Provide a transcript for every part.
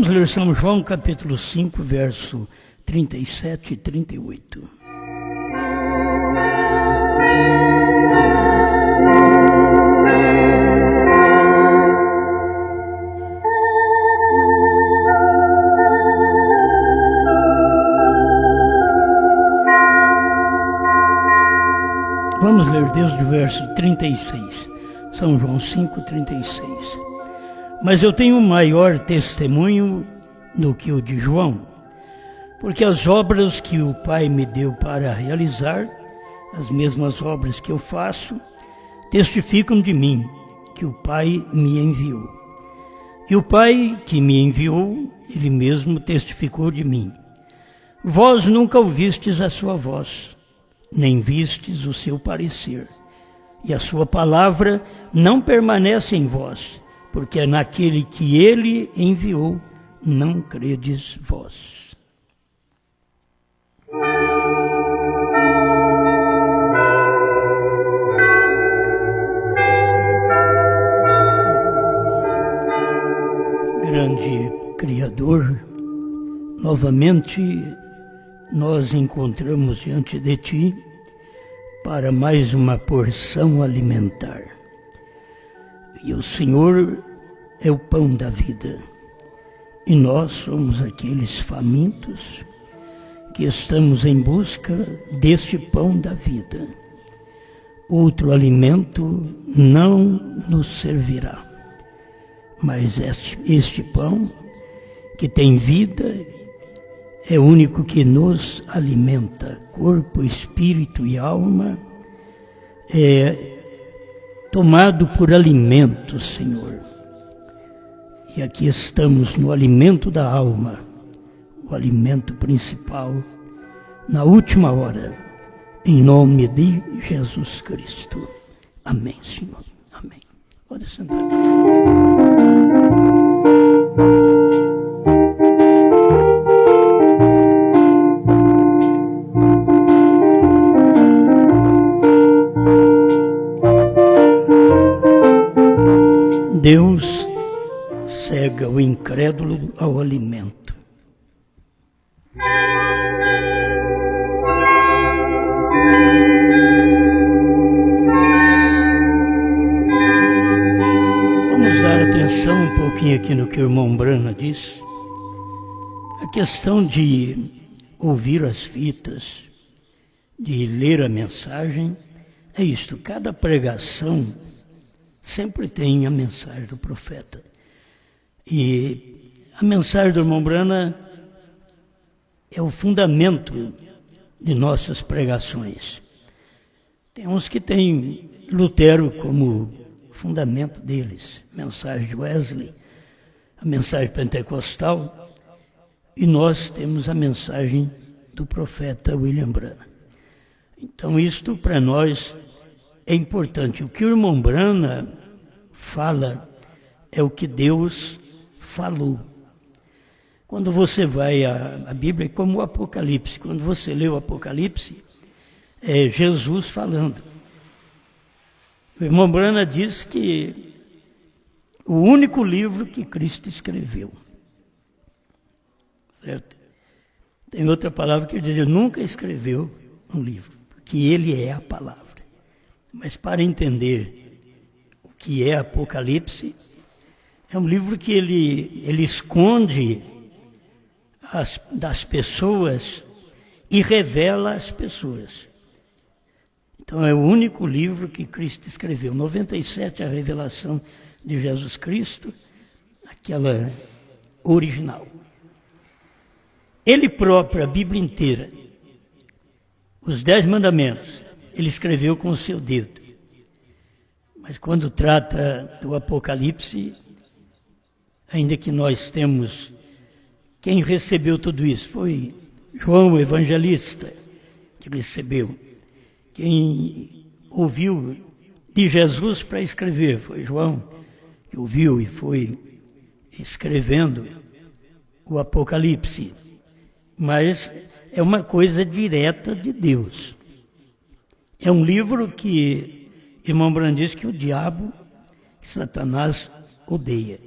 Vamos ler São João capítulo 5, verso 37 e 38. Vamos ler desde o verso 36, São João 5, 36. Mas eu tenho um maior testemunho do que o de João, porque as obras que o Pai me deu para realizar, as mesmas obras que eu faço, testificam de mim, que o Pai me enviou. E o Pai que me enviou, Ele mesmo testificou de mim. Vós nunca ouvistes a sua voz, nem vistes o seu parecer, e a sua palavra não permanece em vós, porque naquele que Ele enviou não credes vós. Grande Criador, novamente nós encontramos diante de Ti para mais uma porção alimentar. E o Senhor é o pão da vida. E nós somos aqueles famintos que estamos em busca deste pão da vida. Outro alimento não nos servirá. Mas este pão que tem vida é o único que nos alimenta, corpo, espírito e alma, é tomado por alimento, Senhor. E aqui estamos no alimento da alma, o alimento principal, na última hora, em nome de Jesus Cristo. Amém, Senhor. Amém. Pode sentar aqui. Deus cega o incrédulo ao alimento. Vamos dar atenção um pouquinho aqui no que o irmão Brana disse. A questão de ouvir as fitas, de ler a mensagem, é isto. Cada pregação sempre tem a mensagem do profeta. E a mensagem do irmão Brana é o fundamento de nossas pregações. Tem uns que têm Lutero como fundamento deles, a mensagem de Wesley, a mensagem pentecostal, e nós temos a mensagem do profeta William Brana. Então isto para nós é importante. O que o irmão Brana fala é o que Deus falou. Quando você vai à Bíblia, é como o Apocalipse. Quando você lê o Apocalipse, é Jesus falando. O irmão Brana diz que o único livro que Cristo escreveu. Certo? Tem outra palavra que ele diz, ele nunca escreveu um livro, porque ele é a palavra. Mas para entender o que é Apocalipse, é um livro que ele esconde das pessoas e revela às pessoas. Então é o único livro que Cristo escreveu. 97 é a revelação de Jesus Cristo, aquela original. Ele próprio, a Bíblia inteira, os 10 mandamentos, ele escreveu com o seu dedo. Mas quando trata do Apocalipse, ainda que nós temos, quem recebeu tudo isso foi João, o evangelista, que recebeu. Quem ouviu de Jesus para escrever foi João, que ouviu e foi escrevendo o Apocalipse. Mas é uma coisa direta de Deus. É um livro que irmão Brana diz que o diabo, Satanás, odeia.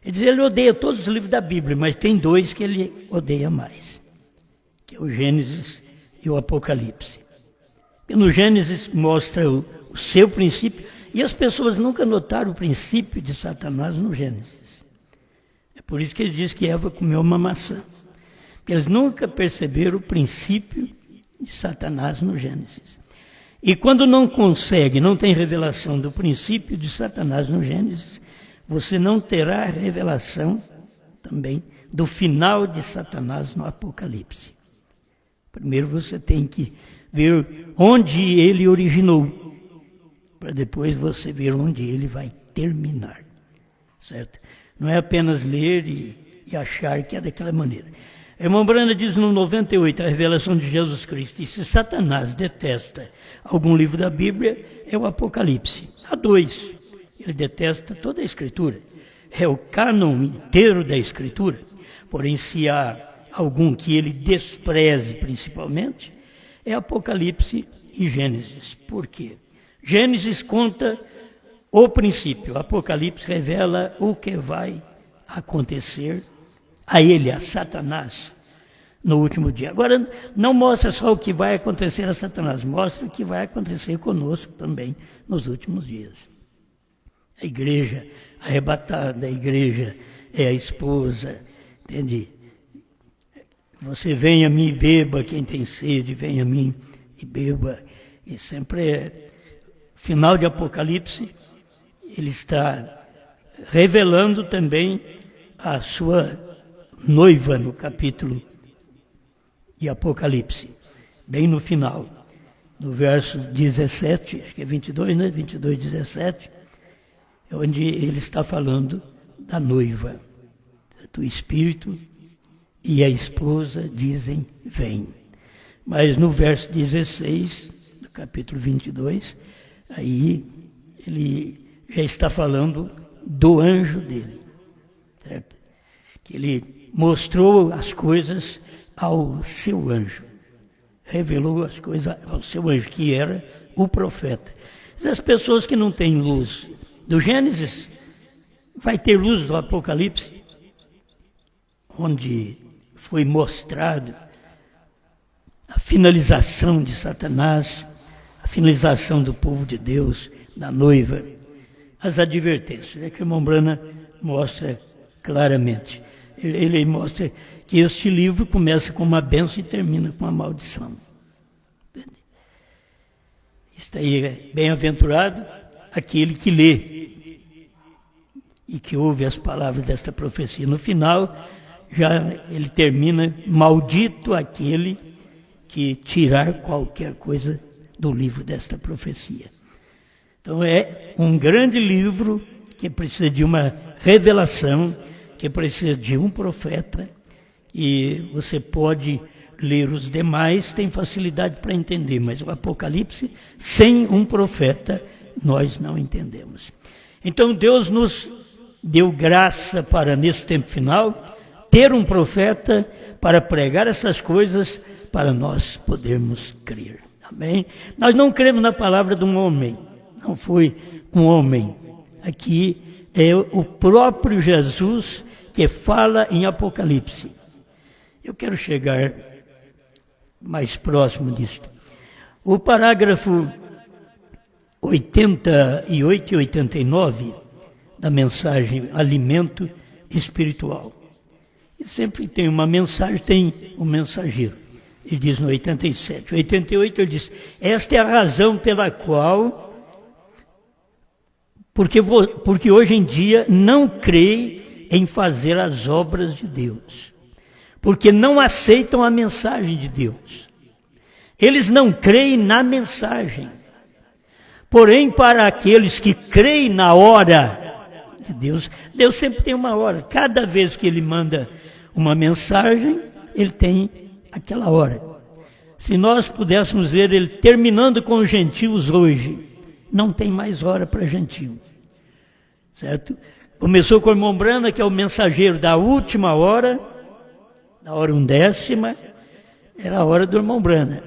Ele diz, ele odeia todos os livros da Bíblia, mas tem dois que ele odeia mais, que é o Gênesis e o Apocalipse. E no Gênesis mostra o seu princípio, e as pessoas nunca notaram o princípio de Satanás no Gênesis. É por isso que ele diz que Eva comeu uma maçã. Porque eles nunca perceberam o princípio de Satanás no Gênesis. E quando não consegue, não tem revelação do princípio de Satanás no Gênesis, você não terá revelação também do final de Satanás no Apocalipse. Primeiro você tem que ver onde ele originou, para depois você ver onde ele vai terminar, certo? Não é apenas ler e achar que é daquela maneira. A irmã Branda diz no 98, a revelação de Jesus Cristo, e se Satanás detesta algum livro da Bíblia, é o Apocalipse. Há dois. Ele detesta toda a Escritura. É o cânon inteiro da Escritura. Porém, se há algum que ele despreze principalmente, é Apocalipse e Gênesis. Por quê? Gênesis conta o princípio. Apocalipse revela o que vai acontecer a ele, a Satanás, no último dia. Agora, não mostra só o que vai acontecer a Satanás, mostra o que vai acontecer conosco também nos últimos dias. A igreja arrebatada, a igreja é a esposa, entende? Você vem a mim e beba, quem tem sede, vem a mim e beba. E sempre é final de Apocalipse, ele está revelando também a sua noiva no capítulo de Apocalipse, bem no final, no verso 17, acho que é 22, né? 22, 17, é onde ele está falando da noiva. O Espírito e a esposa dizem, vem. Mas no verso 16, do capítulo 22, aí ele já está falando do anjo dele, certo? Que ele mostrou as coisas ao seu anjo, revelou as coisas ao seu anjo, que era o profeta. As pessoas que não têm luz do Gênesis, vai ter luz do Apocalipse, onde foi mostrado a finalização de Satanás, a finalização do povo de Deus, da noiva, as advertências. É que o irmão Brana mostra claramente. Ele mostra que este livro começa com uma bênção e termina com uma maldição. Isso aí é bem-aventurado aquele que lê e que ouve as palavras desta profecia. No final, já ele termina, maldito aquele que tirar qualquer coisa do livro desta profecia. Então é um grande livro que precisa de uma revelação, que precisa de um profeta, e você pode ler os demais, tem facilidade para entender, mas o Apocalipse, sem um profeta, nós não entendemos. Então Deus nos deu graça para, nesse tempo final, ter um profeta para pregar essas coisas, para nós podermos crer. Amém? Nós não cremos na palavra de um homem, não foi um homem. Aqui é o próprio Jesus que fala em Apocalipse. Eu quero chegar mais próximo disso. O parágrafo 88 e 89 da mensagem Alimento Espiritual. E sempre tem uma mensagem, tem um mensageiro. Ele diz no 87. 88 ele diz, esta é a razão pela qual, porque hoje em dia não creem em fazer as obras de Deus. Porque não aceitam a mensagem de Deus. Eles não creem na mensagem. Porém, para aqueles que creem na hora de Deus, Deus sempre tem uma hora. Cada vez que Ele manda uma mensagem, Ele tem aquela hora. Se nós pudéssemos ver Ele terminando com os gentios hoje, não tem mais hora para gentio. Certo? Começou com o irmão Brana, que é o mensageiro da última hora, da hora 1/10, era a hora do irmão Brana.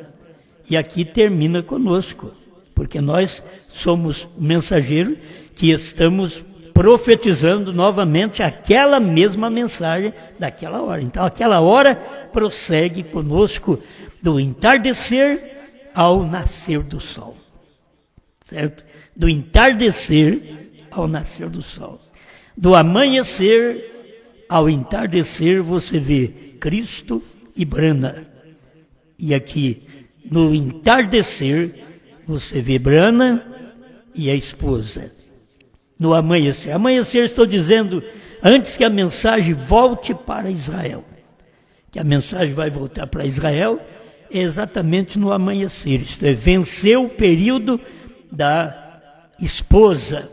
E aqui termina conosco, porque nós somos mensageiros que estamos profetizando novamente aquela mesma mensagem daquela hora. Então aquela hora prossegue conosco do entardecer ao nascer do sol. Certo? Do entardecer ao nascer do sol. Do amanhecer ao entardecer você vê Cristo e Brana. E aqui no entardecer você vê Brana e a esposa. No amanhecer. Amanhecer, estou dizendo, antes que a mensagem volte para Israel. Que a mensagem vai voltar para Israel é exatamente no amanhecer. Isto é, vencer o período da esposa.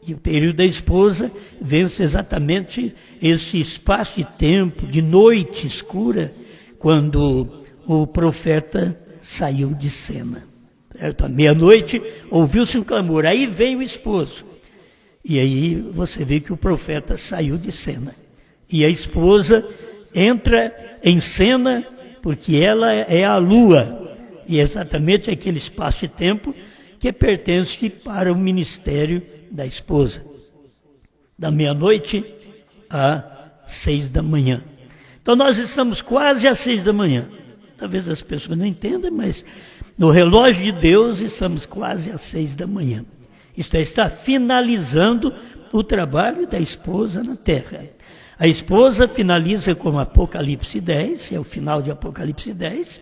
E o período da esposa vence exatamente esse espaço de tempo, de noite escura, quando o profeta saiu de cena. Certo? À meia-noite ouviu-se um clamor, aí veio o esposo. E aí você vê que o profeta saiu de cena. E a esposa entra em cena porque ela é a lua. E é exatamente aquele espaço de tempo que pertence para o ministério da esposa. Da meia-noite às 6 da manhã. Então nós estamos quase às 6 da manhã. Talvez as pessoas não entendam, mas no relógio de Deus estamos quase às 6 da manhã. Isto é, está finalizando o trabalho da esposa na terra. A esposa finaliza com Apocalipse 10, é o final de Apocalipse 10,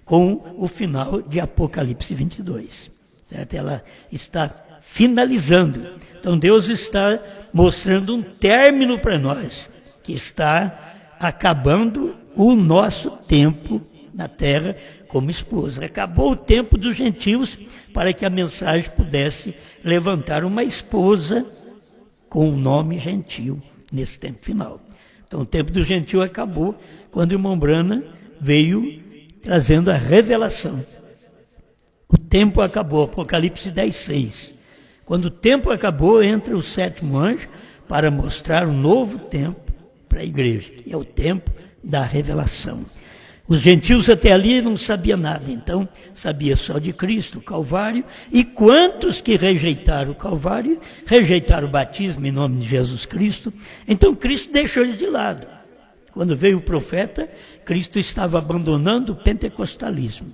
com o final de Apocalipse 22. Certo? Ela está finalizando. Então Deus está mostrando um término para nós, que está acabando o nosso tempo na terra como esposa. Acabou o tempo dos gentios para que a mensagem pudesse levantar uma esposa com um nome gentil nesse tempo final. Então o tempo do gentil acabou quando o irmão Brana veio trazendo a revelação. O tempo acabou, Apocalipse 10:6. Quando o tempo acabou, entra o sétimo anjo para mostrar um novo tempo para a igreja, que é o tempo da revelação. Os gentios até ali não sabiam nada, então sabia só de Cristo, o Calvário, e quantos que rejeitaram o Calvário, rejeitaram o batismo em nome de Jesus Cristo, então Cristo deixou eles de lado. Quando veio o profeta, Cristo estava abandonando o pentecostalismo.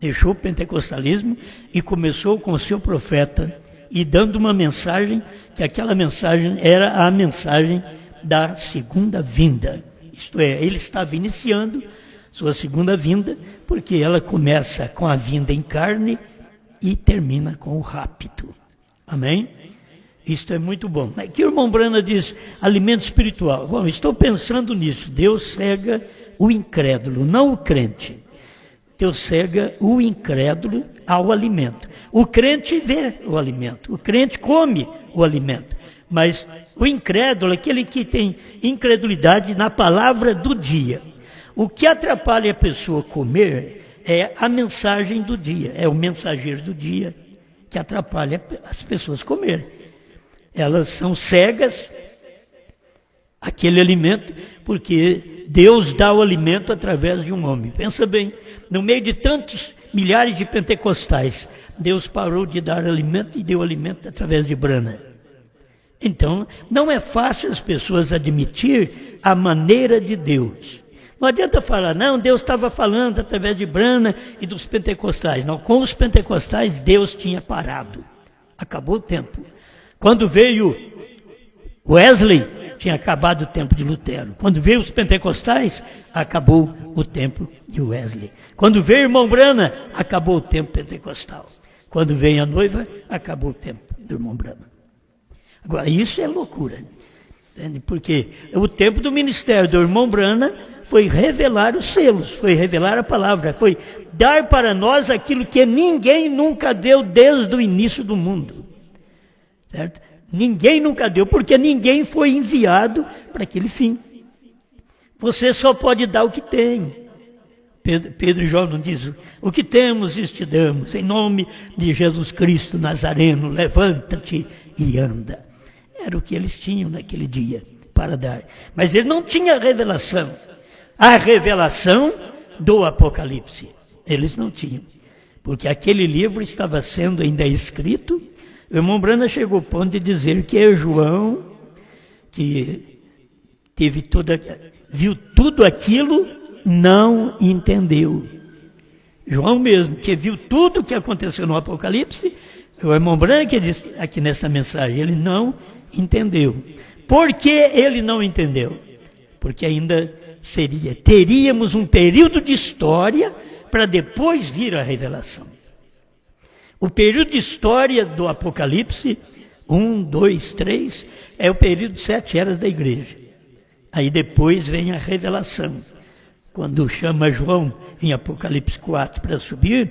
Deixou o pentecostalismo e começou com o seu profeta e dando uma mensagem, que aquela mensagem era a mensagem da segunda vinda. Isto é, ele estava iniciando sua segunda vinda, porque ela começa com a vinda em carne e termina com o rapto. Amém? Isto é muito bom. Aqui o irmão Brana diz, alimento espiritual. Bom, estou pensando nisso. Deus cega o incrédulo, não o crente. Deus cega o incrédulo ao alimento. O crente vê o alimento, o crente come o alimento. Mas o incrédulo, aquele que tem incredulidade na palavra do dia. O que atrapalha a pessoa comer é a mensagem do dia, é o mensageiro do dia que atrapalha as pessoas comerem. Elas são cegas àquele alimento, porque Deus dá o alimento através de um homem. Pensa bem, no meio de tantos milhares de pentecostais, Deus parou de dar alimento e deu alimento através de Brana. Então, não é fácil as pessoas admitir a maneira de Deus. Não adianta falar, não, Deus estava falando através de Brana e dos pentecostais. Não, com os pentecostais Deus tinha parado. Acabou o tempo. Quando veio Wesley, tinha acabado o tempo de Lutero. Quando veio os pentecostais, acabou o tempo de Wesley. Quando veio o irmão Brana, acabou o tempo pentecostal. Quando veio a noiva, acabou o tempo do irmão Brana. Agora, isso é loucura. Entende? Porque o tempo do ministério do irmão Brana foi revelar os selos, foi revelar a palavra, foi dar para nós aquilo que ninguém nunca deu desde o início do mundo. Certo? Ninguém nunca deu, porque ninguém foi enviado para aquele fim. Você só pode dar o que tem. Pedro e João não dizem, o que temos isso te damos, em nome de Jesus Cristo Nazareno, levanta-te e anda. Era o que eles tinham naquele dia para dar. Mas ele não tinha revelação. A revelação do Apocalipse. Eles não tinham. Porque aquele livro estava sendo ainda escrito O irmão Brana chegou ao ponto de dizer que é João que viu tudo aquilo, não entendeu. João mesmo, que viu tudo o que aconteceu no Apocalipse, o irmão Brana que disse aqui nessa mensagem, ele não entendeu. Por que ele não entendeu? Porque ainda teríamos um período de história para depois vir a revelação. O período de história do Apocalipse, 1, 2, 3, é o período de 7 eras da igreja. Aí depois vem a revelação. Quando chama João em Apocalipse 4 para subir,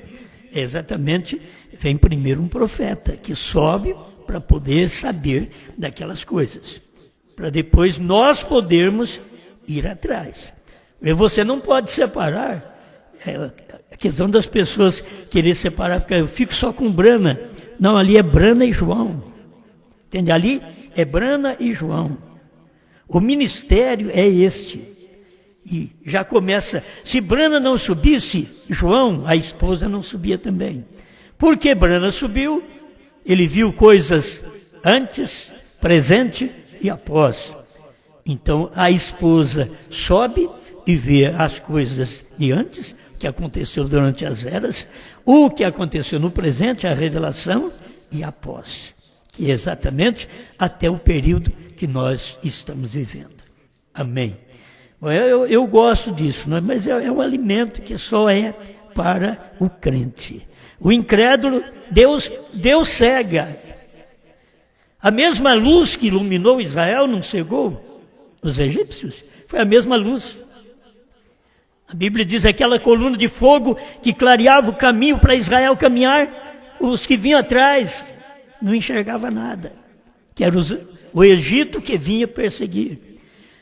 exatamente, vem primeiro um profeta que sobe para poder saber daquelas coisas. Para depois nós podermos ir atrás. E você não pode separar. A questão das pessoas querer separar, porque eu fico só com Brana. Não, ali é Brana e João. Entende? Ali é Brana e João. O ministério é este. E já começa, se Brana não subisse, João, a esposa, não subia também. Porque Brana subiu, ele viu coisas antes, presente e após. Então a esposa sobe e vê as coisas de antes, o que aconteceu durante as eras, o que aconteceu no presente, a revelação, e após, que é exatamente até o período que nós estamos vivendo. Amém. Eu gosto disso, mas é um alimento que só é para o crente. O incrédulo, Deus cega. A mesma luz que iluminou Israel não cegou os egípcios, foi a mesma luz. A Bíblia diz aquela coluna de fogo que clareava o caminho para Israel caminhar, os que vinham atrás não enxergavam nada, que era o Egito que vinha perseguir.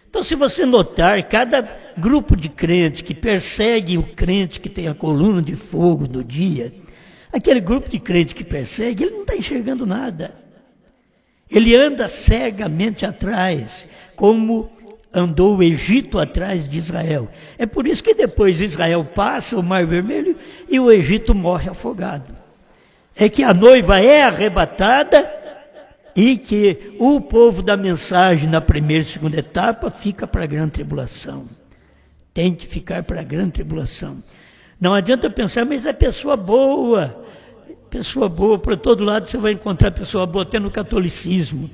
Então, se você notar, cada grupo de crente que persegue o crente que tem a coluna de fogo no dia, aquele grupo de crente que persegue, ele não está enxergando nada. Ele anda cegamente atrás, como andou o Egito atrás de Israel. É por isso que depois Israel passa o Mar Vermelho e o Egito morre afogado. É que a noiva é arrebatada e que o povo da mensagem na primeira e segunda etapa fica para a grande tribulação. Tem que ficar para a grande tribulação. Não adianta pensar, mas é pessoa boa. Pessoa boa, para todo lado você vai encontrar pessoa boa, até no catolicismo.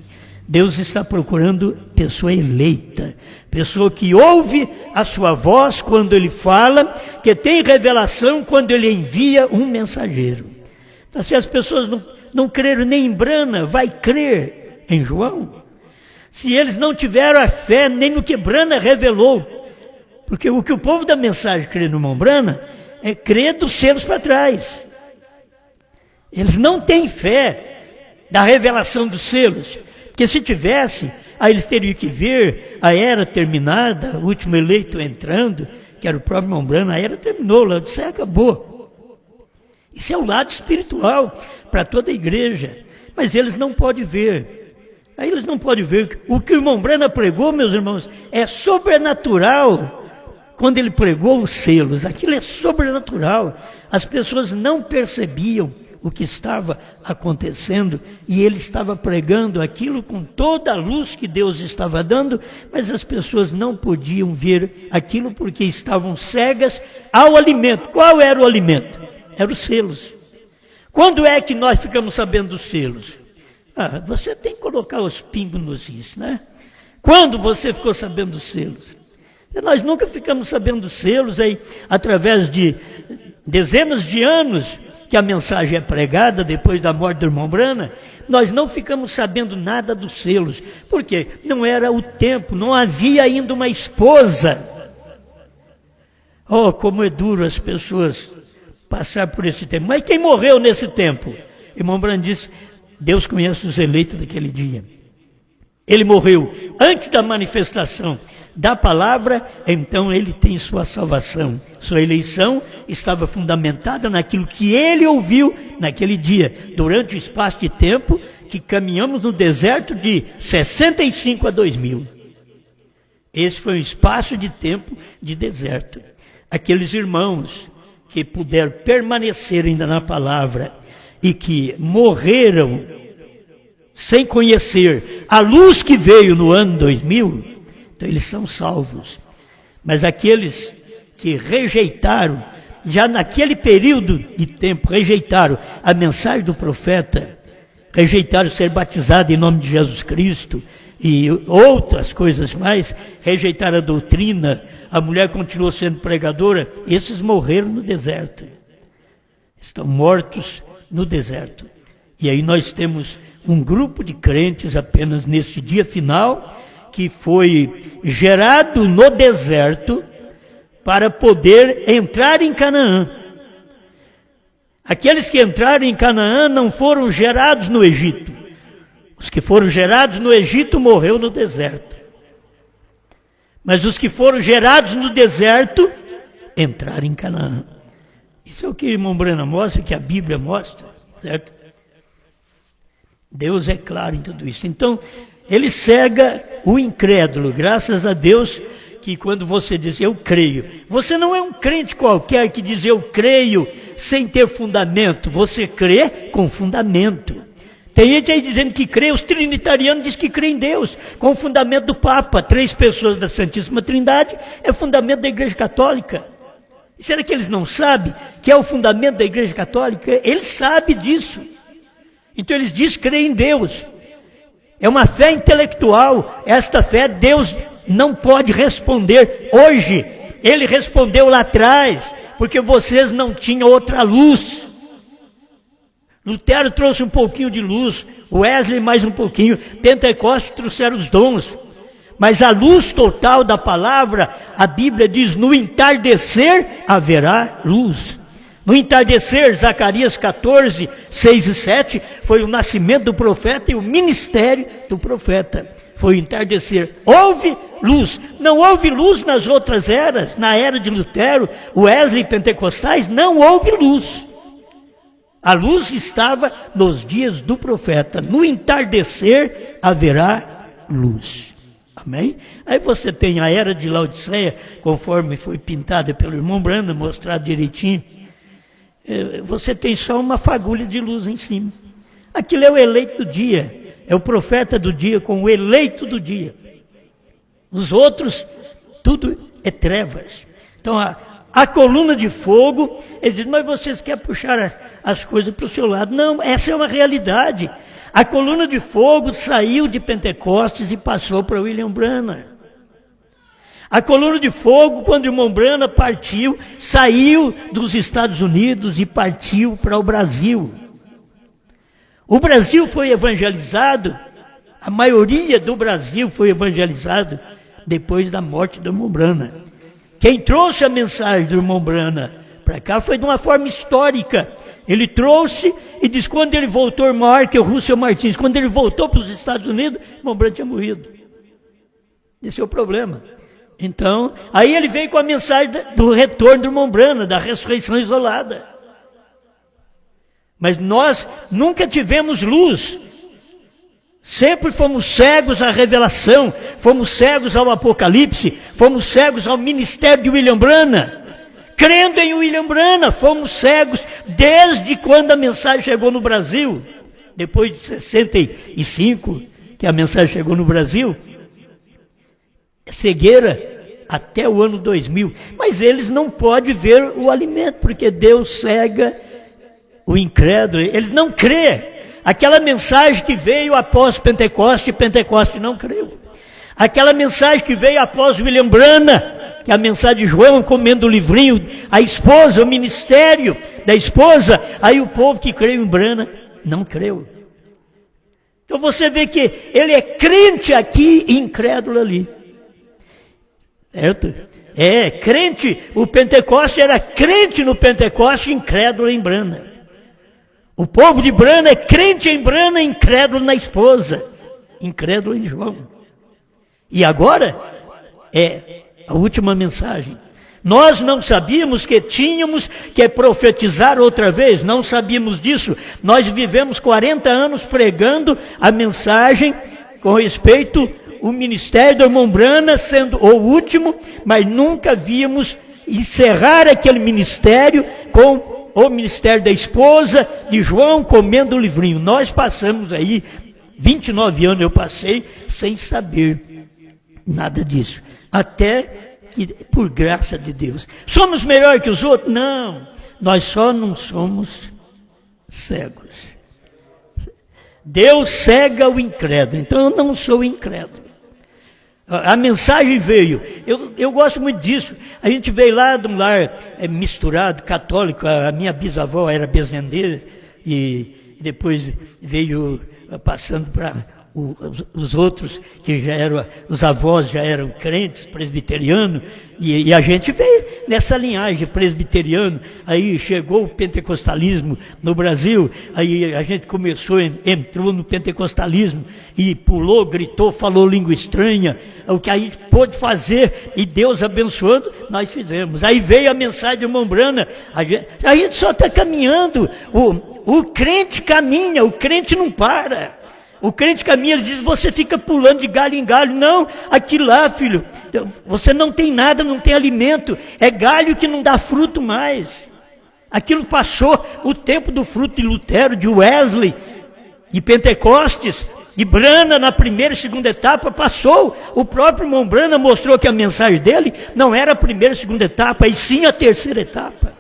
Deus está procurando pessoa eleita, pessoa que ouve a sua voz quando ele fala, que tem revelação quando ele envia um mensageiro. Então, se as pessoas não creram nem em Brana, vai crer em João. Se eles não tiveram a fé nem no que Brana revelou, porque o que o povo da mensagem crê no irmão Brana é crer dos selos para trás. Eles não têm fé da revelação dos selos, porque se tivesse, aí eles teriam que ver a era terminada, o último eleito entrando, que era o próprio irmão Brana, a era terminou, lá disse, acabou. Isso é o lado espiritual para toda a igreja, mas eles não podem ver. Aí eles não podem ver. O que o irmão Brana pregou, meus irmãos, é sobrenatural. Quando ele pregou os selos, aquilo é sobrenatural. As pessoas não percebiam o que estava acontecendo e ele estava pregando aquilo com toda a luz que Deus estava dando, mas as pessoas não podiam ver aquilo porque estavam cegas ao alimento. Qual era o alimento? Eram os selos. Quando é que nós ficamos sabendo dos selos? Você tem que colocar os pingos nos is, né? Quando você ficou sabendo dos selos? Nós nunca ficamos sabendo dos selos aí, através de dezenas de anos que a mensagem é pregada depois da morte do irmão Brana, nós não ficamos sabendo nada dos selos. Por quê? Não era o tempo, não havia ainda uma esposa. Oh, como é duro as pessoas passar por esse tempo. Mas quem morreu nesse tempo? Irmão Brana disse, Deus conhece os eleitos daquele dia. Ele morreu antes da manifestação da palavra, então ele tem sua salvação. Sua eleição estava fundamentada naquilo que ele ouviu naquele dia, durante o espaço de tempo que caminhamos no deserto de 65 a 2000. Esse foi um espaço de tempo de deserto. Aqueles irmãos que puderam permanecer ainda na palavra e que morreram sem conhecer a luz que veio no ano 2000, então eles são salvos. Mas aqueles que rejeitaram, já naquele período de tempo, rejeitaram a mensagem do profeta, rejeitaram ser batizado em nome de Jesus Cristo e outras coisas mais, rejeitaram a doutrina, a mulher continuou sendo pregadora, esses morreram no deserto. Estão mortos no deserto. E aí nós temos um grupo de crentes apenas nesse dia final, que foi gerado no deserto para poder entrar em Canaã. Aqueles que entraram em Canaã não foram gerados no Egito. Os que foram gerados no Egito morreu no deserto. Mas os que foram gerados no deserto entraram em Canaã. Isso é o que o irmão Brana mostra, que a Bíblia mostra, certo? Deus é claro em tudo isso. Então, ele cega o incrédulo. Graças a Deus que quando você diz eu creio, você não é um crente qualquer que diz eu creio sem ter fundamento. Você crê com fundamento. Tem gente aí dizendo que crê, os trinitarianos dizem que crê em Deus, com o fundamento do Papa. 3 pessoas da Santíssima Trindade é o fundamento da Igreja Católica. Será que eles não sabem que é o fundamento da Igreja Católica? Eles sabem disso. Então eles dizem crer em Deus. É uma fé intelectual. Esta fé Deus não pode responder hoje. Ele respondeu lá atrás, porque vocês não tinham outra luz. Lutero trouxe um pouquinho de luz, Wesley mais um pouquinho, Pentecostes trouxeram os dons. Mas a luz total da palavra, a Bíblia diz, no entardecer haverá luz. No entardecer, Zacarias 14, 6 e 7, foi o nascimento do profeta e o ministério do profeta. Foi o entardecer. Houve luz. Não houve luz nas outras eras. Na era de Lutero, Wesley e Pentecostais, não houve luz. A luz estava nos dias do profeta. No entardecer haverá luz. Amém? Aí você tem a era de Laodiceia, conforme foi pintada pelo irmão Branda, mostrado direitinho. Você tem só uma fagulha de luz em cima. Aquilo é o eleito do dia. É o profeta do dia com o eleito do dia. Os outros, tudo é trevas. Então, a coluna de fogo, eles dizem, mas vocês querem puxar as coisas para o seu lado. Não, essa é uma realidade. A coluna de fogo saiu de Pentecostes e passou para William Branham. A coluna de fogo, quando o irmão Branham partiu, saiu dos Estados Unidos e partiu para o Brasil. O Brasil foi evangelizado, a maioria do Brasil foi evangelizado depois da morte do irmão Branham. Quem trouxe a mensagem do irmão Branham para cá foi de uma forma histórica. Ele trouxe e diz, quando ele voltou, irmão Arkel Russell Martins, quando ele voltou para os Estados Unidos, o irmão Branham tinha morrido. Esse é o problema. Então, aí ele veio com a mensagem do retorno do irmão Branham, da ressurreição isolada. Mas nós nunca tivemos luz. Sempre fomos cegos à revelação, fomos cegos ao Apocalipse, fomos cegos ao ministério de William Branham. Crendo em William Branham, fomos cegos desde quando a mensagem chegou no Brasil. Depois de 65, que a mensagem chegou no Brasil. Cegueira até o ano 2000. Mas eles não podem ver o alimento, porque Deus cega o incrédulo. Eles não crêem. Aquela mensagem que veio após Pentecoste, Pentecoste não creu. Aquela mensagem que veio após William Branham, que é a mensagem de João comendo o livrinho, a esposa, o ministério da esposa, aí o povo que creu em Branham não creu. Então você vê que ele é crente aqui e incrédulo ali. Certo? É, crente, o Pentecoste era crente no Pentecoste e incrédulo em Branham. O povo de Branham é crente em Branham e incrédulo na esposa, incrédulo em João. E agora é a última mensagem. Nós não sabíamos que tínhamos que profetizar outra vez, não sabíamos disso. Nós vivemos 40 anos pregando a mensagem com respeito ao ministério do irmão Branham sendo o último, mas nunca víamos encerrar aquele ministério com o ministério da esposa de João comendo o livrinho. Nós passamos aí 29 anos eu passei sem saber nada disso. Até que, por graça de Deus. Somos melhor que os outros? Não. Nós só não somos cegos. Deus cega o incrédulo. Então eu não sou incrédulo. A mensagem veio, eu gosto muito disso. A gente veio lá de um lar misturado, católico. A minha bisavó era bezendeira e depois veio passando para os outros, que já eram, os avós já eram crentes, presbiterianos, e a gente veio nessa linhagem presbiteriana. Aí chegou o pentecostalismo no Brasil, aí a gente entrou no pentecostalismo e pulou, gritou, falou língua estranha. O que a gente pôde fazer, e Deus abençoando, nós fizemos. Aí veio a mensagem de irmão Brana, a gente só está caminhando. O crente caminha, o crente não para. O crente caminha, ele diz, você fica pulando de galho em galho. Não, aqui lá, filho, você não tem nada, não tem alimento. É galho que não dá fruto mais. Aquilo passou o tempo do fruto de Lutero, de Wesley, de Pentecostes, de Brana na primeira e segunda etapa, passou. O próprio irmão Brana mostrou que a mensagem dele não era a primeira e segunda etapa, e sim a terceira etapa.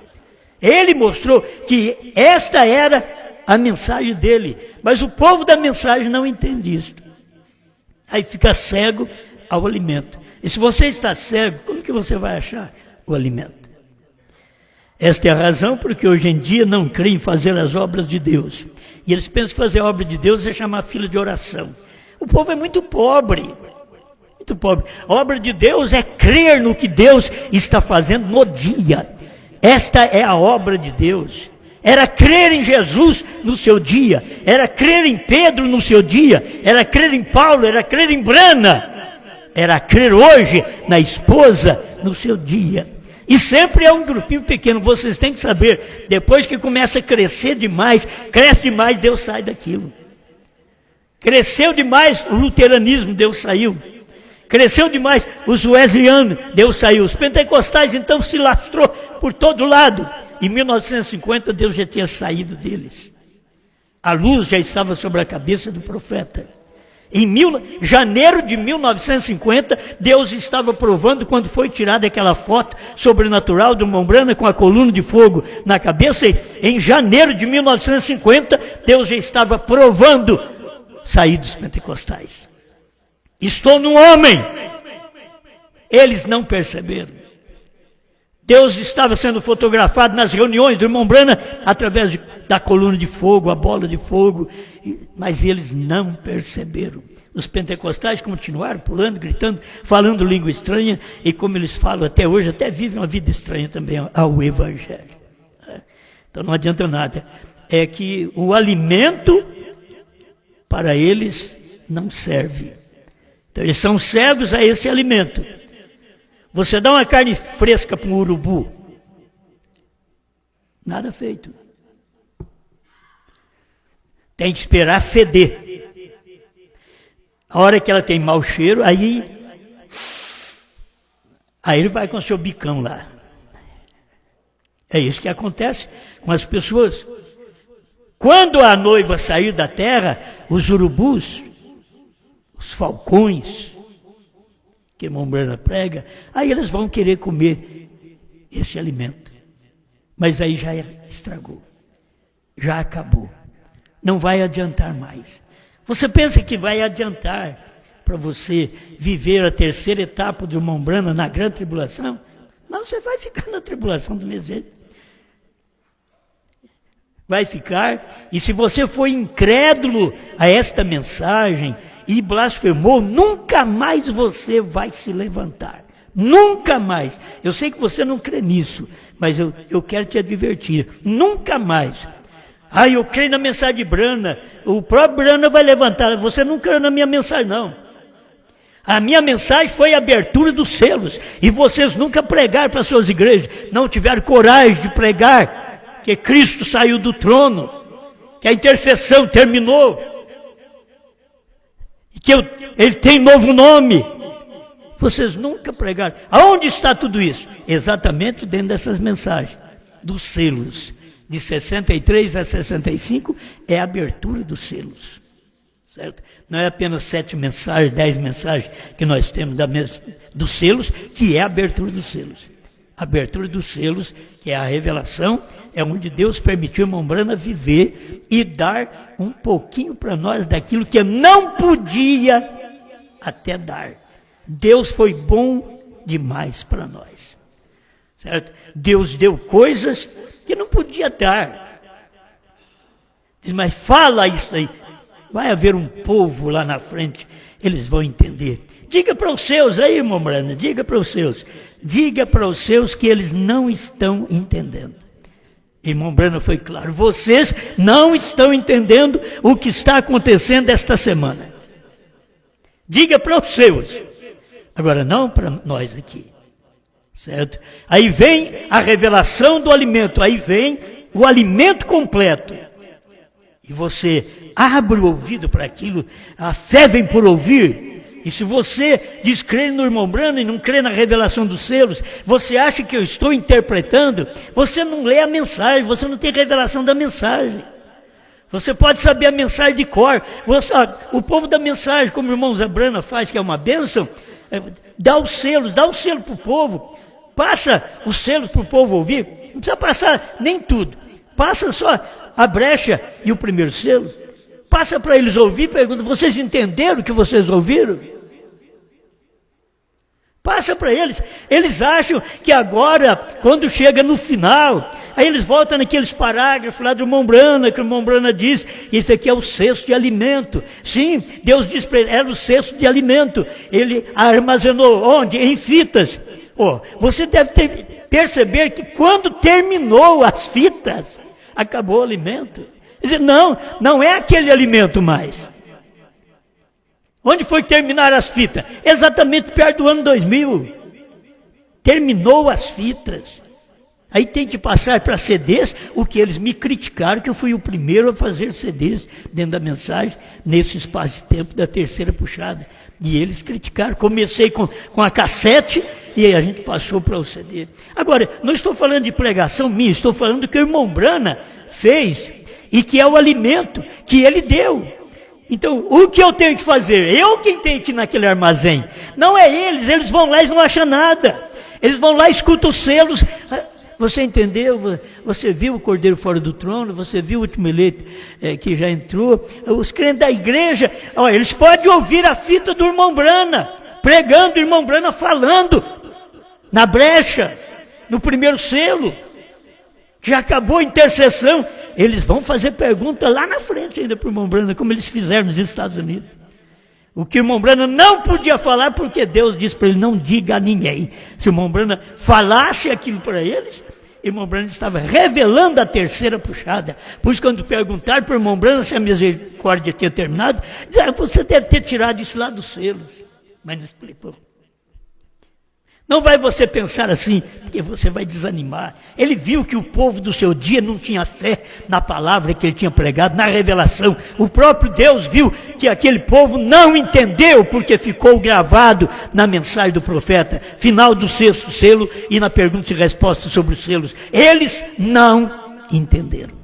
Ele mostrou que esta era a mensagem dele, mas o povo da mensagem não entende isso. Aí fica cego ao alimento. E se você está cego, como que você vai achar o alimento? Esta é a razão porque hoje em dia não creem em fazer as obras de Deus. E eles pensam que fazer a obra de Deus é chamar fila de oração. O povo é muito pobre. Muito pobre. A obra de Deus é crer no que Deus está fazendo no dia. Esta é a obra de Deus. Era crer em Jesus no seu dia, era crer em Pedro no seu dia, era crer em Paulo, era crer em Brana, era crer hoje na esposa no seu dia. E sempre é um grupinho pequeno, vocês têm que saber, depois que começa a crescer demais, cresce demais, Deus sai daquilo. Cresceu demais o luteranismo, Deus saiu. Cresceu demais os wesleyanos, Deus saiu. Os pentecostais então se lastrou por todo lado. Em 1950, Deus já tinha saído deles. A luz já estava sobre a cabeça do profeta. Em janeiro de 1950, Deus estava provando, quando foi tirada aquela foto sobrenatural do irmão Brana com a coluna de fogo na cabeça. Em janeiro de 1950, Deus já estava provando sair dos pentecostais. Estou num homem. Eles não perceberam. Deus estava sendo fotografado nas reuniões do irmão Brana através da coluna de fogo, a bola de fogo, mas eles não perceberam. Os pentecostais continuaram pulando, gritando, falando língua estranha, e como eles falam até hoje, até vivem uma vida estranha também ao evangelho. Então não adianta nada. É que o alimento para eles não serve. Então eles são cegos a esse alimento. Você dá uma carne fresca para um urubu, nada feito. Tem que esperar feder. A hora que ela tem mau cheiro, aí ele vai com o seu bicão lá. É isso que acontece com as pessoas. Quando a noiva sair da terra, os urubus, os falcões, que irmão Brana prega, aí eles vão querer comer esse alimento. Mas aí já estragou, já acabou. Não vai adiantar mais. Você pensa que vai adiantar para você viver a terceira etapa do irmão Brana na grande tribulação? Não, você vai ficar na tribulação do mesmo jeito. Vai ficar, e se você for incrédulo a esta mensagem, e blasfemou, nunca mais você vai se levantar. Nunca mais. Eu sei que você não crê nisso, mas eu quero te advertir. Nunca mais. Eu creio na mensagem de Brana. O próprio Brana vai levantar. Você não crê na minha mensagem, não. A minha mensagem foi a abertura dos selos. E vocês nunca pregaram para suas igrejas. Não tiveram coragem de pregar que Cristo saiu do trono, que a intercessão terminou, que ele tem novo nome. Vocês nunca pregaram. Aonde está tudo isso? Exatamente dentro dessas mensagens, dos selos. De 63 a 65 é a abertura dos selos. certo? Não é apenas 7 mensagens, 10 mensagens que nós temos dos selos, que é a abertura dos selos. A abertura dos selos, que é a revelação, é onde Deus permitiu a irmã Brana viver e dar um pouquinho para nós daquilo que não podia até dar. Deus foi bom demais para nós, certo? Deus deu coisas que não podia dar. Diz, mas fala isso aí. Vai haver um povo lá na frente, eles vão entender. Diga para os seus aí, irmão Brana, diga para os seus. Diga para os seus que eles não estão entendendo. Irmão Brana foi claro, vocês não estão entendendo o que está acontecendo esta semana. Diga para os seus. Agora, não para nós aqui, certo? Aí vem a revelação do alimento, aí vem o alimento completo. E você abre o ouvido para aquilo, a fé vem por ouvir. E se você diz crer no irmão Brana e não crê na revelação dos selos, você acha que eu estou interpretando, você não lê a mensagem, você não tem revelação da mensagem. Você pode saber a mensagem de cor. O povo da mensagem, como o irmão Zé Brana faz, que é uma bênção, dá o selo para o povo, passa os selos para o povo ouvir, não precisa passar nem tudo, passa só a brecha e o primeiro selo, passa para eles ouvir, pergunta, vocês entenderam o que vocês ouviram? Passa para eles. Eles acham que agora, quando chega no final, aí eles voltam naqueles parágrafos lá do irmão Brana, que o irmão Brana diz, isso aqui é o cesto de alimento. Sim, Deus diz para ele, era o cesto de alimento. Ele armazenou onde? Em fitas. Você deve perceber que quando terminou as fitas, acabou o alimento. Dizer, não é aquele alimento mais. Onde foi terminar as fitas? Exatamente perto do ano 2000. Terminou as fitas. Aí tem que passar para CDs, o que eles me criticaram, que eu fui o primeiro a fazer CDs dentro da mensagem, nesse espaço de tempo da terceira puxada. E eles criticaram. Comecei com a cassete e a gente passou para o CD. Agora, não estou falando de pregação minha, estou falando do que o irmão Brana fez e que é o alimento que ele deu. Então, o que eu tenho que fazer? Eu quem tenho que ir naquele armazém. Não é eles vão lá e não acham nada. Eles vão lá e escutam os selos. Você entendeu? Você viu o Cordeiro fora do trono? Você viu o último eleito que já entrou? Os crentes da igreja, eles podem ouvir a fita do irmão Brana, pregando, o irmão Brana falando, na brecha, no primeiro selo, que já acabou a intercessão. Eles vão fazer pergunta lá na frente ainda para o irmão Brana, como eles fizeram nos Estados Unidos. O que o irmão Brana não podia falar, porque Deus disse para ele, não diga a ninguém. Se o irmão Brana falasse aquilo para eles, o irmão Brana estava revelando a terceira puxada. Por isso, quando perguntaram para o irmão Brana se a misericórdia tinha terminado, disseram, você deve ter tirado isso lá dos selos. Mas não explicou. Não vai você pensar assim, porque você vai desanimar. Ele viu que o povo do seu dia não tinha fé na palavra que ele tinha pregado, na revelação. O próprio Deus viu que aquele povo não entendeu, porque ficou gravado na mensagem do profeta, final do 6º selo e na pergunta e resposta sobre os selos. Eles não entenderam.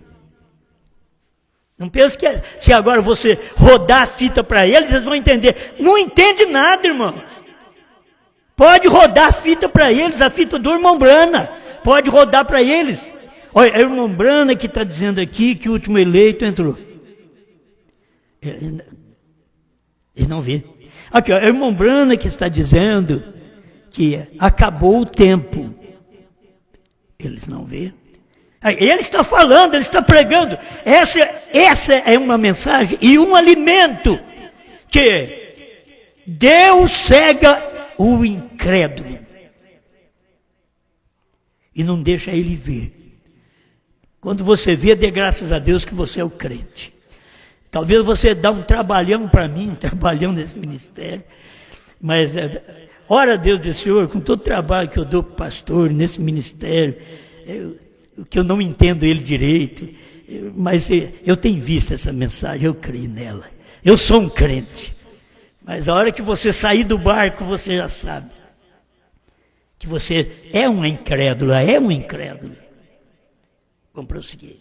Não pense que se agora você rodar a fita para eles, eles vão entender. Não entende nada, irmão. Pode rodar a fita para eles, a fita do irmão Brana. Pode rodar para eles. Olha, é o irmão Brana que está dizendo aqui que o último eleito entrou. Ele não vê. Aqui, ó, é o irmão Brana que está dizendo que acabou o tempo. Eles não vê. Ele está falando, ele está pregando. Essa é uma mensagem e um alimento que Deus cega o incrédulo e não deixa ele ver. Quando você vê, dê graças a Deus que você é o crente. Talvez você dá um trabalhão para mim, um trabalhão nesse ministério, mas ora a Deus do Senhor, com todo o trabalho que eu dou para o pastor nesse ministério, que eu não entendo ele direito, mas eu tenho visto essa mensagem, eu creio nela. Eu sou um crente. Mas a hora que você sair do barco, você já sabe que você é um incrédulo, é um incrédulo. Vamos prosseguir.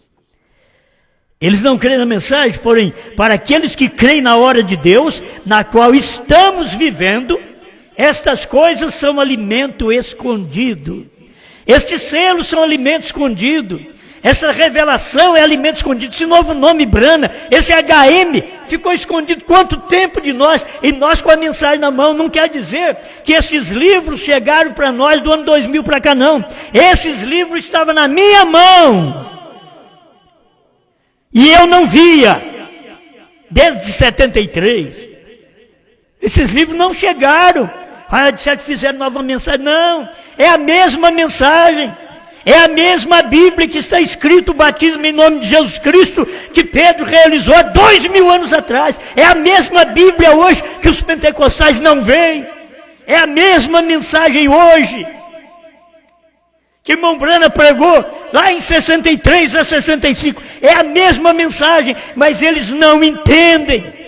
Eles não creem na mensagem, porém, para aqueles que creem na hora de Deus, na qual estamos vivendo, estas coisas são alimento escondido. Estes selos são alimento escondido. Essa revelação é alimento escondido. Esse novo nome Brana, esse HM, ficou escondido quanto tempo de nós? E nós com a mensagem na mão. Não quer dizer que esses livros chegaram para nós do ano 2000 para cá, não. Esses livros estavam na minha mão. E eu não via. Desde 73. Esses livros não chegaram. Disseram que fizeram nova mensagem. Não, é a mesma mensagem. É a mesma Bíblia que está escrito o batismo em nome de Jesus Cristo, que Pedro realizou há 2000 anos atrás. É a mesma Bíblia hoje que os pentecostais não veem. É a mesma mensagem hoje que irmão Brana pregou lá em 63 a 65. É a mesma mensagem, mas eles não entendem.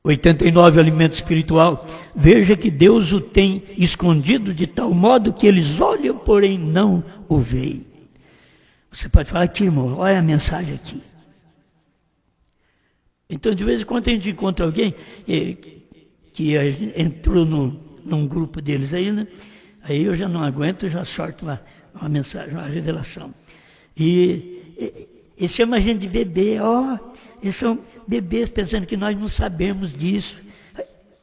89, alimento espiritual. Veja que Deus o tem escondido de tal modo que eles olham, porém não o veem. Você pode falar aqui, irmão, olha a mensagem aqui. Então, de vez em quando a gente encontra alguém que entrou num grupo deles aí, né? Aí eu já não aguento, já sorto uma mensagem, uma revelação. E chama a gente de bebê, eles são bebês pensando que nós não sabemos disso.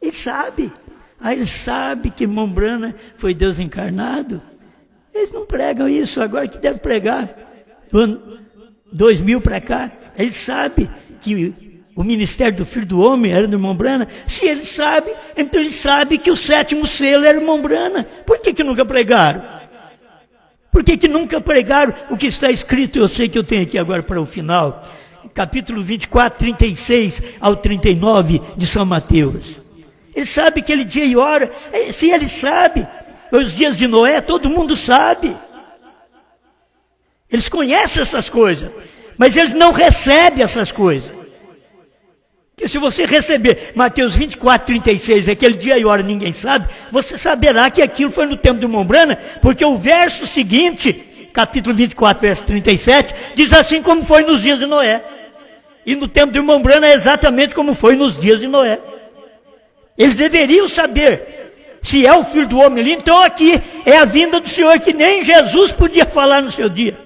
Eles sabem. Eles sabem que irmão Brana foi Deus encarnado. Eles não pregam isso, agora que deve pregar. Do ano 2000 para cá, eles sabem que o ministério do Filho do Homem era do irmão Brana. Se eles sabem, então eles sabem que o 7º selo era o irmão Brana. Por que nunca pregaram? Por que nunca pregaram o que está escrito? Eu sei que eu tenho aqui agora para o final. Capítulo 24, 36 ao 39 de São Mateus. Ele sabe aquele dia e hora. Se ele sabe, os dias de Noé, todo mundo sabe. Eles conhecem essas coisas, mas eles não recebem essas coisas. Porque se você receber Mateus 24, 36, aquele dia e hora ninguém sabe, você saberá que aquilo foi no tempo do irmão Brana, porque o verso seguinte, capítulo 24, verso 37, diz assim como foi nos dias de Noé. E no tempo do irmão Brana é exatamente como foi nos dias de Noé. Eles deveriam saber se é o Filho do Homem ali. Então aqui é a vinda do Senhor que nem Jesus podia falar no seu dia.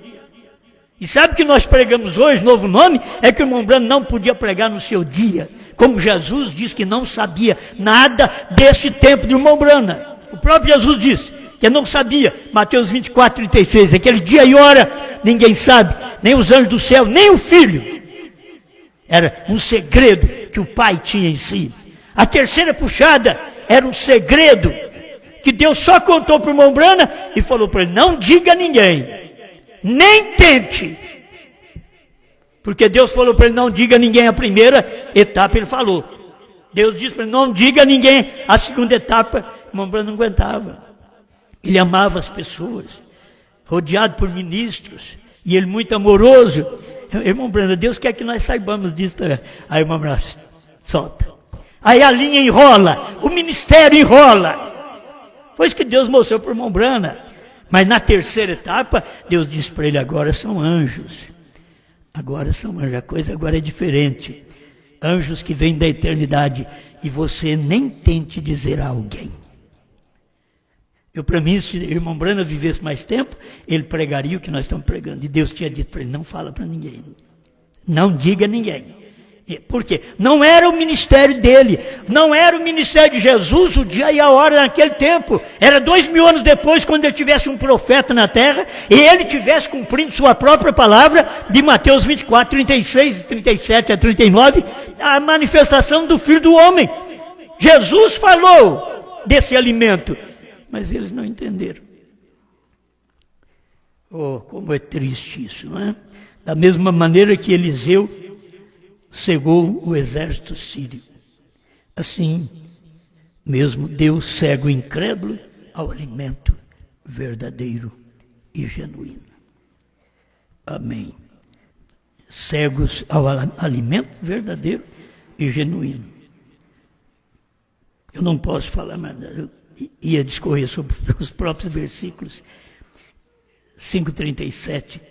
E sabe que nós pregamos hoje, novo nome, é que o irmão Brana não podia pregar no seu dia. Como Jesus disse que não sabia nada desse tempo do irmão Brana. O próprio Jesus disse que não sabia. Mateus 24, 36, aquele dia e hora ninguém sabe, nem os anjos do céu, nem o Filho. Era um segredo que o Pai tinha em si. A terceira puxada era um segredo que Deus só contou para o irmão Brana e falou para ele, não diga a ninguém, nem tente. Porque Deus falou para ele, não diga a ninguém a primeira etapa, ele falou. Deus disse para ele, não diga a ninguém a segunda etapa, o irmão Brana não aguentava. Ele amava as pessoas, rodeado por ministros, e ele muito amoroso. Irmão Brana, Deus quer que nós saibamos disso também. Aí o irmão Brana solta. Aí a linha enrola, o ministério enrola. Foi isso que Deus mostrou para o irmão Brana. Mas na terceira etapa, Deus disse para ele, agora são anjos. Agora são anjos, a coisa agora é diferente. Anjos que vêm da eternidade e você nem tente dizer a alguém. Para mim, se o irmão Brana vivesse mais tempo, ele pregaria o que nós estamos pregando. E Deus tinha dito para ele, não fala para ninguém. Não diga a ninguém. Por quê? Não era o ministério dele. Não era o ministério de Jesus, o dia e a hora naquele tempo. Era 2000 anos depois, quando ele tivesse um profeta na terra, e ele tivesse cumprindo sua própria palavra, de Mateus 24, 36, 37 a 39, a manifestação do Filho do Homem. Jesus falou desse alimento. Mas eles não entenderam. Oh, como é triste isso, não é? Da mesma maneira que Eliseu cegou o exército sírio. Assim, mesmo Deus cega o incrédulo ao alimento verdadeiro e genuíno. Amém. Cegos ao alimento verdadeiro e genuíno. Eu não posso falar mais nada. Ia discorrer sobre os próprios versículos 5:37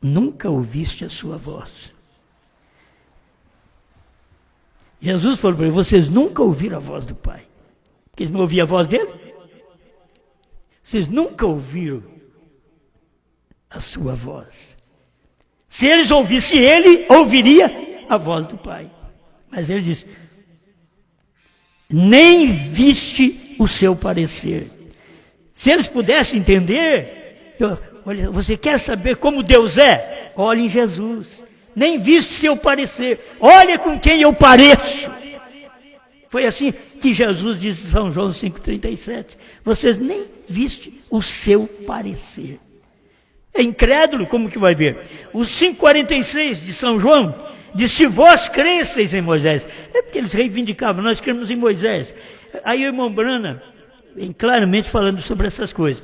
nunca ouviste a sua voz. Jesus falou para eles, vocês nunca ouviram a voz do Pai. Porque eles não ouviam a voz dele? Vocês nunca ouviram a sua voz. Se eles ouvissem ele, ouviria a voz do Pai. Mas ele disse, nem viste o seu parecer. Se eles pudessem entender, olha, você quer saber como Deus é? Olhe em Jesus. Nem viste seu parecer. Olha com quem eu pareço. Foi assim que Jesus disse em São João 5,37. Vocês nem viste o seu parecer. É incrédulo, como que vai ver? O 5,46 de São João diz, se vós cresceis em Moisés. É porque eles reivindicavam, nós cremos em Moisés. Aí o irmão Brana vem claramente falando sobre essas coisas.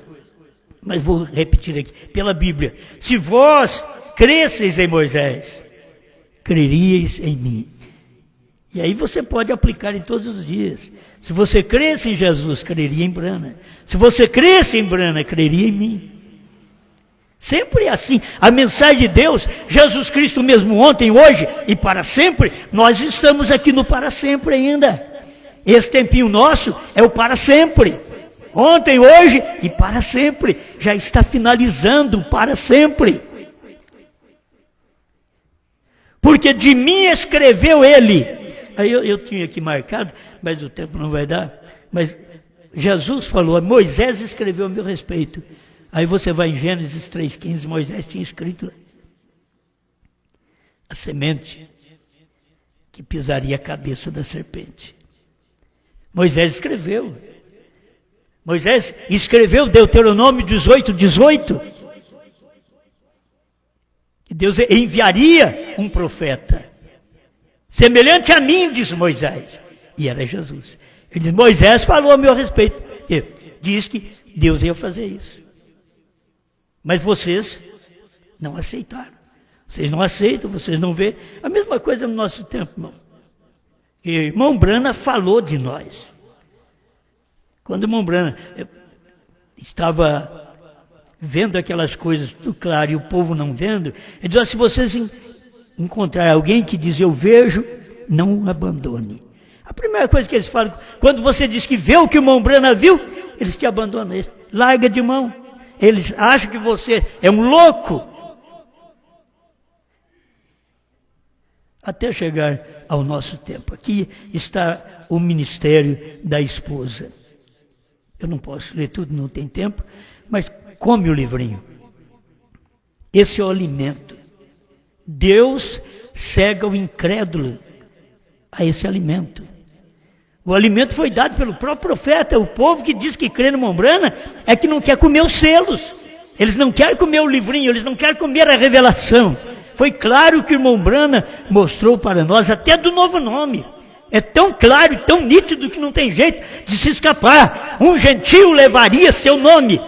Mas vou repetir aqui, pela Bíblia. Se vós cresceis em Moisés, creríeis em mim. E aí você pode aplicar em todos os dias. Se você cresce em Jesus, creria em Brana. Se você cresce em Brana, creria em mim. Sempre é assim. A mensagem de Deus, Jesus Cristo mesmo ontem, hoje e para sempre, nós estamos aqui no para sempre ainda. Esse tempinho nosso é o para sempre. Ontem, hoje e para sempre. Já está finalizando o para sempre. Porque de mim escreveu ele. Aí eu tinha aqui marcado, mas o tempo não vai dar. Mas Jesus falou, Moisés escreveu a meu respeito. Aí você vai em Gênesis 3,15, Moisés tinha escrito a semente que pisaria a cabeça da serpente. Moisés escreveu. Moisés escreveu Deuteronômio 18. Que Deus enviaria um profeta. Semelhante a mim, disse Moisés. E era Jesus. Ele diz, Moisés falou a meu respeito. Ele diz que Deus ia fazer isso. Mas vocês não aceitaram. Vocês não aceitam, vocês não vêem. A mesma coisa no nosso tempo, irmão. E irmão Brana falou de nós. Quando o irmão Brana estava vendo aquelas coisas tudo claro e o povo não vendo, ele diz, se vocês encontrarem alguém que diz eu vejo, não abandone. A primeira coisa que eles falam, quando você diz que vê o que o irmão Brana viu, eles te abandonam, eles larga de mão. Eles acham que você é um louco. Até chegar ao nosso tempo. Aqui está o ministério da esposa. Eu não posso ler tudo, não tem tempo, mas come o livrinho. Esse é o alimento. Deus cega o incrédulo a esse alimento. O alimento foi dado pelo próprio profeta. O povo que diz que crê no irmão Brana é que não quer comer os selos. Eles não querem comer o livrinho, eles não querem comer a revelação. Foi claro que o irmão Brana mostrou para nós, até do novo nome. É tão claro e tão nítido que não tem jeito de se escapar. Um gentio levaria seu nome.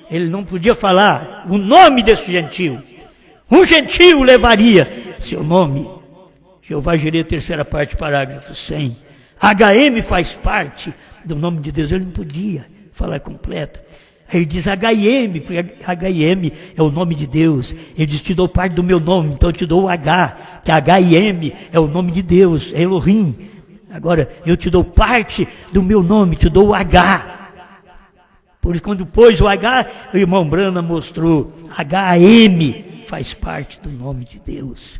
Ele não podia falar o nome desse gentio. Um gentio levaria seu nome. Jeová Jireh, terceira parte, parágrafo 100. HM faz parte do nome de Deus. Ele não podia falar completa. Aí ele diz HM, porque HM é o nome de Deus. Ele diz, te dou parte do meu nome, então eu te dou o H, que HM é o nome de Deus, é Elohim. Agora, eu te dou parte do meu nome, te dou o H. Por isso, quando pôs o H, o irmão Brana mostrou, HM faz parte do nome de Deus.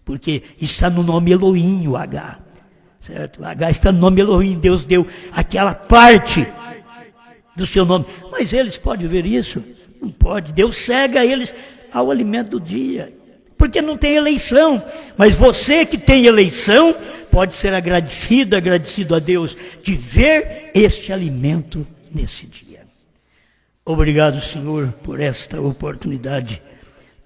Porque está no nome Elohim, o H. Certo? O H está no nome Elohim, Deus deu aquela parte do seu nome. Mas eles podem ver isso? Não pode. Deus cega eles ao alimento do dia. Porque não tem eleição. Mas você que tem eleição, pode ser agradecido a Deus de ver este alimento nesse dia. Obrigado, Senhor, por esta oportunidade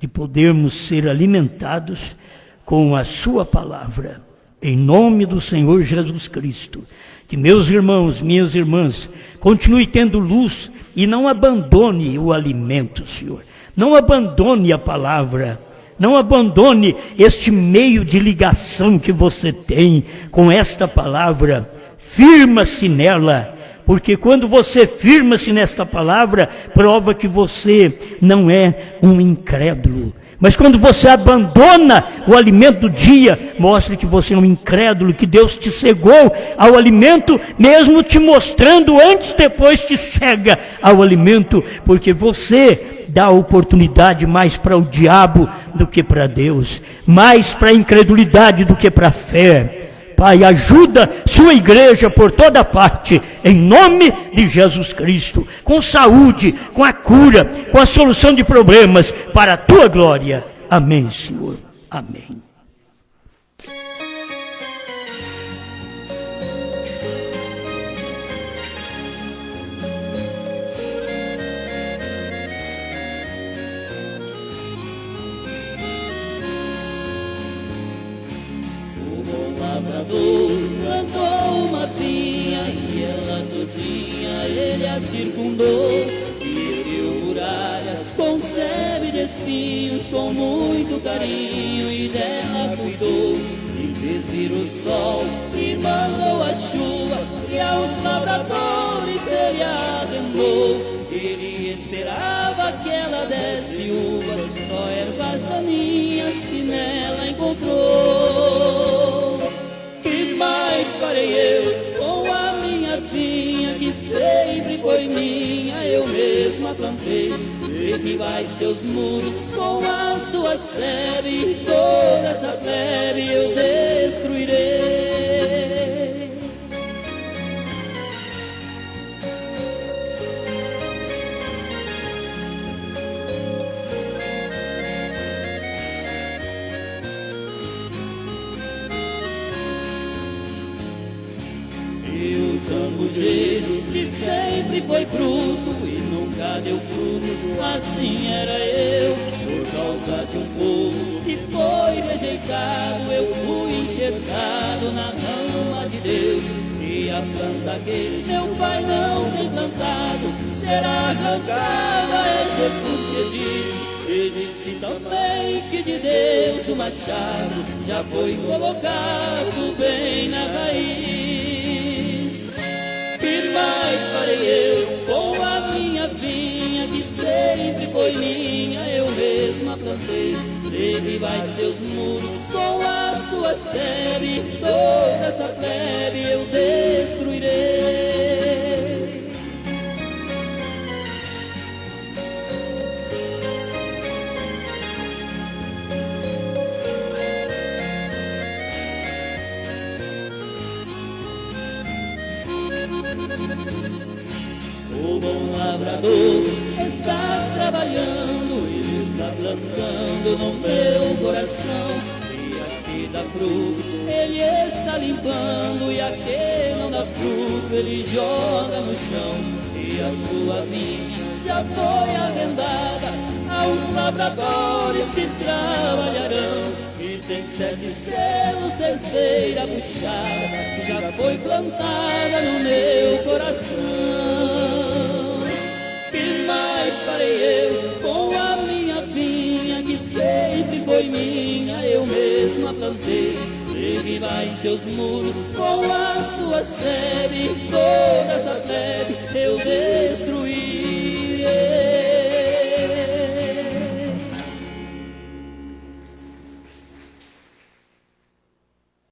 de podermos ser alimentados com a sua palavra. Em nome do Senhor Jesus Cristo, que meus irmãos, minhas irmãs, continue tendo luz e não abandone o alimento, Senhor. Não abandone a palavra, não abandone este meio de ligação que você tem com esta palavra. Firma-se nela, Porque quando você firma-se nesta palavra, prova que você não é um incrédulo. Mas quando você abandona o alimento do dia, mostra que você é um incrédulo, que Deus te cegou ao alimento, mesmo te mostrando antes e depois te cega ao alimento, porque você dá oportunidade mais para o diabo do que para Deus, mais para a incredulidade do que para a fé. Pai, ajuda sua igreja por toda parte, em nome de Jesus Cristo, com saúde, com a cura, com a solução de problemas, para a tua glória. Amém, Senhor. Amém. Plantou uma vinha e ela todinha ele a circundou, e ergueu muralhas com sebe de espinhos, com muito carinho, e dela cuidou, e fez vir o sol, e mandou a chuva, e aos lavradores ele arrendou. Ele esperava que ela desse uvas, só ervas daninhas que nela encontrou. Que mais farei eu com a minha vinha, que sempre foi minha, eu mesma plantei? Derribai seus muros com a sua sebe, e toda essa plebe eu destruirei. Zambujeiro que sempre foi fruto e nunca deu frutos, assim era eu. Por causa de um povo que foi rejeitado, eu fui enxertado na rama de Deus. E a planta que meu pai não tem plantado será arrancada, é Jesus que diz. E disse também que de Deus o machado já foi colocado bem na raiz. Que mais farei eu com a minha vinha, que sempre foi minha, eu mesma plantei? Derribai seus muros com a sua sebe, toda essa plebe eu destruirei. O bom lavrador está trabalhando, ele está plantando no meu coração. E aqui dá fruto, ele está limpando, e aqui não dá fruto, ele joga no chão. E a sua vinha já foi arrendada aos lavradores que trabalharão. E tem 7 selos, terceira puxada, que já foi plantada no meu coração. Que mais farei eu com a minha vinha, que sempre foi minha, eu mesma plantei? Derribai seus muros com a sua sebe, toda essa plebe